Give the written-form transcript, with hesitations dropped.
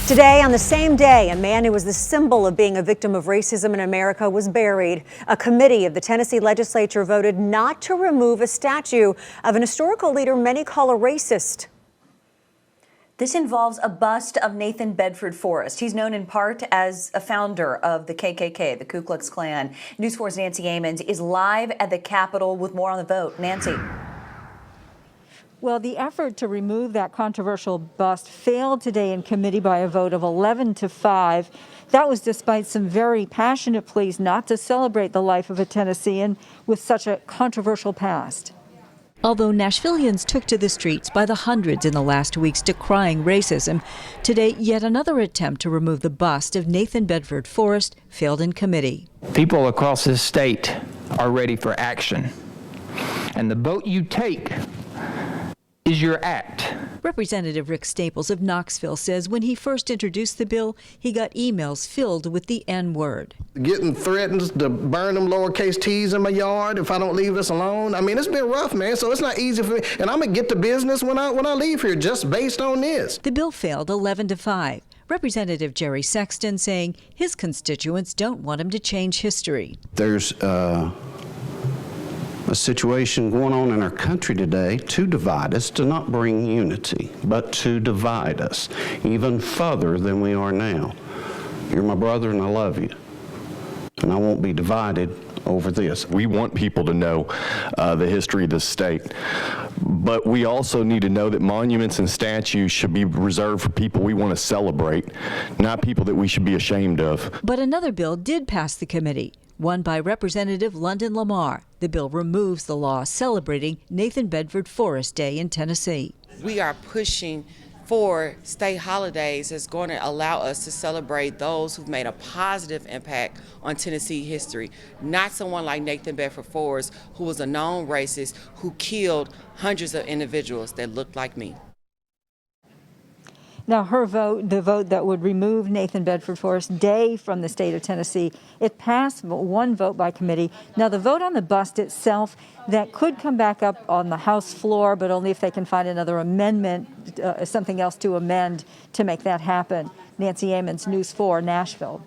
Today, on the same day, a man who was the symbol of being a victim of racism in America was buried. A committee of the Tennessee legislature voted not to remove a statue of an historical leader many call a racist. This involves a bust of Nathan Bedford Forrest. He's known in part as a founder of the KKK, the Ku Klux Klan. News 4's Nancy Amons is live at the Capitol with more on the vote. Nancy. Well, the effort to remove that controversial bust failed today in committee by a vote of 11-5. That was despite some very passionate pleas not to celebrate the life of a Tennessean with such a controversial past. Although Nashvillians took to the streets by the hundreds in the last weeks decrying racism, today yet another attempt to remove the bust of Nathan Bedford Forrest failed in committee. People across this state are ready for action, and the vote you take is your act. Representative Rick Staples of Knoxville says when he first introduced the bill, he got emails filled with the N-word. Getting threatened to burn them lowercase t's in my yard if I don't leave this alone. I mean, it's been rough, man, so it's not easy for me. And I'm going to get to business when I leave here just based on this. The bill failed 11-5. Representative Jerry Sexton saying his constituents don't want him to change history. There's a situation going on in our country today to divide us, to not bring unity, but to divide us even further than we are now. You're my brother and I love you, and I won't be divided over this. We want people to know the history of this state, but we also need to know that monuments and statues should be reserved for people we want to celebrate, not people that we should be ashamed of. But another bill did pass the committee, one by Representative London Lamar. The bill removes the law celebrating Nathan Bedford Forrest Day in Tennessee. We are pushing for state holidays that's going to allow us to celebrate those who've made a positive impact on Tennessee history, not someone like Nathan Bedford Forrest, who was a known racist who killed hundreds of individuals that looked like me. Now, her vote, the vote that would remove Nathan Bedford Forrest Day from the state of Tennessee, it passed one vote by committee. Now, the vote on the bust itself, that could come back up on the House floor, but only if they can find another amendment, something else to amend to make that happen. Nancy Amons, News 4, Nashville.